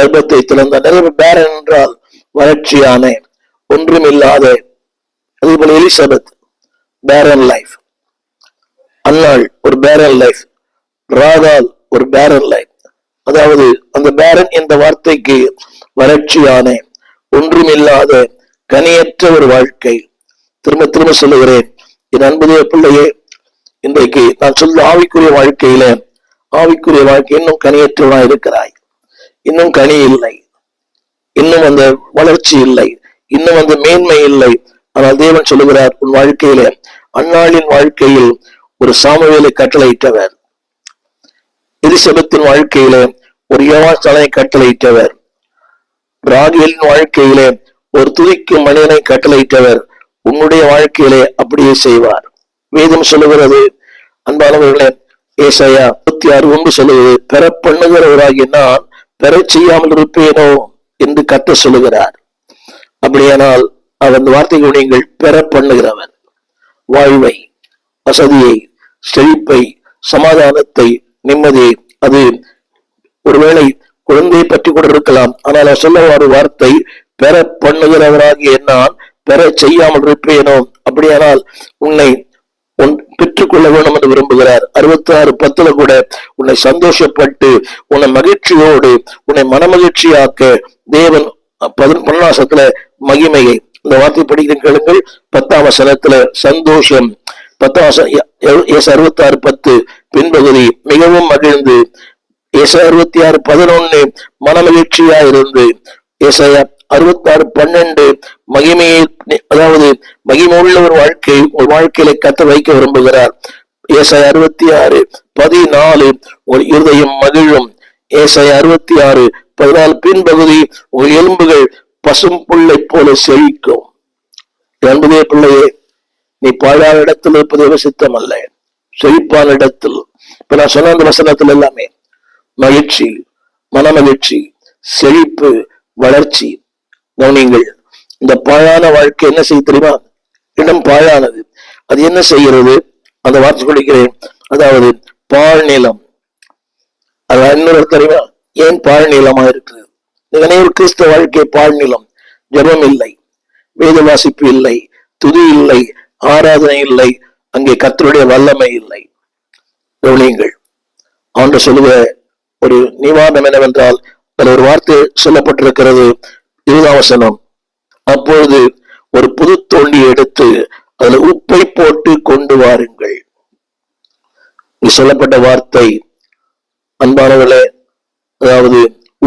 கர்ப்பத்தை திறந்தார். பேரன் என்றால் வறட்சியான, ஒன்றுமில்லாத. அதே போல எலிசபெத் பேரன் லைஃப், அன்னாள் ஒரு பேரன் லைஃப், ராகால் ஒரு பேரன் லைஃப். அதாவது அந்த பேரன் என்ற வார்த்தைக்கு வறட்சியான, ஒன்றுமில்லாத, கனியற்ற ஒரு வாழ்க்கை. திரும்ப திரும்ப சொல்லுகிறேன், என் அன்புடைய பிள்ளையே, இன்றைக்கு நான் சொல்ல ஆவிக்குரிய வாழ்க்கையில, ஆவிக்குரிய வாழ்க்கை இன்னும் கனியற்றவனா இருக்கிறாய். இன்னும் கனி இல்லை, இன்னும் அந்த வளர்ச்சி இல்லை, இன்னும் அந்த மேன்மை இல்லை. ஆனால் தேவன் சொல்லுகிறார், உன் வாழ்க்கையில அன்னாளின் வாழ்க்கையில் ஒரு சாமுவேலை கட்டளையிட்டவர், எலிசபெத்தின் வாழ்க்கையில ஒரு யோவானை கட்டளையிட்டவர், ராகேலின் வாழ்க்கையிலே ஒரு துதிக்கும் மனிதனை கட்டளையிட்டவர் உன்னுடைய வாழ்க்கையிலே அப்படியே செய்வார். வேதம் சொல்லுகிறது, அன்பானவர்களே, ஏசாயா 66 சொல்லுவது, பெற பண்ணுகிறவராகிய நான் பெற செய்யாமல் இருப்பேனோ என்று கர்த்தர் சொல்லுகிறார். அப்படியானால் அவர் அந்த வார்த்தைகளை நீங்கள் பெற பண்ணுகிறவர். வாழ்வை, வசதியை, செழிப்பை, சமாதானத்தை, நிம்மதியை, அது ஒருவேளை குழந்தையை பற்றி கூட இருக்கலாம். ஆனால் சொல்ல ஒரு வார்த்தை, பெற பண்ணுகிறவராகிய நான் பெற செய்யாமல் இருப்பேனோ. அப்படியானால் உன்னை பெற்றுக்கொள்ள வேண்டும் என்று விரும்புகிறார். 66:10 கூட உன்னை சந்தோஷப்பட்டு உன்னை மகிழ்ச்சியோடு உன்னை மனமகிழ்ச்சியாக்க தேவன் 11 மகிமையை, இந்த வார்த்தை படிக்கிற கேளுங்கள். 10 சந்தோஷம், 66:10 பின்பகுதி மிகவும் மகிழ்ந்து, 66:11 மனமகிழ்ச்சியா இருந்து, 66:12 மகிமையை, அதாவது மகிமுள்ள ஒரு வாழ்க்கை ஒரு வாழ்க்கையில கத்த வைக்க விரும்புகிறார். 66:14 ஒரு இருதயம் மகிழும். 66:14 பின்பகுதி, உங்கள் எலும்புகள் பசும் புல்லை போல செழிக்கும். என்பதே பிள்ளையே, நீ பாழான இடத்தில் இருப்பது சித்தம் அல்ல, செழிப்பான இடத்தில். இப்ப நான் சொன்ன அந்த வசனத்தில் எல்லாமே மகிழ்ச்சி, மனமகிழ்ச்சி, செழிப்பு, வளர்ச்சி. கவனிங்கள், இந்த பாழான வாழ்க்கை என்ன செய்ய தெரியுமா? இடம் பாழானது. அது என்ன செய்கிறது? அந்த வார்த்தை கொடுக்கிறேன். அதாவது பாழ் நிலம். அது இன்னொரு தெரியுமா? ஏன் பாழ் நிலமா இருக்குது? ஒரு கிறிஸ்தவ வாழ்க்கை பாழ் நிலம். ஜெபம் இல்லை, வேத வாசிப்பு இல்லை, துதி இல்லை, ஆராதனை இல்லை, அங்கே கர்த்தருடைய வல்லமை இல்லை. கவனியுங்கள், ஆண்டு சொல்லுகிற ஒரு நிவாரணம் என்னவென்றால், அதில் ஒரு வார்த்தை சொல்லப்பட்டிருக்கிறது. 20ஆம் வசனம், அப்பொழுது ஒரு புது தோண்டியை எடுத்து அதுல உப்பை போட்டு கொண்டு வாருங்கள். சொல்லப்பட்ட வார்த்தை, அன்பானவர்களே, அதாவது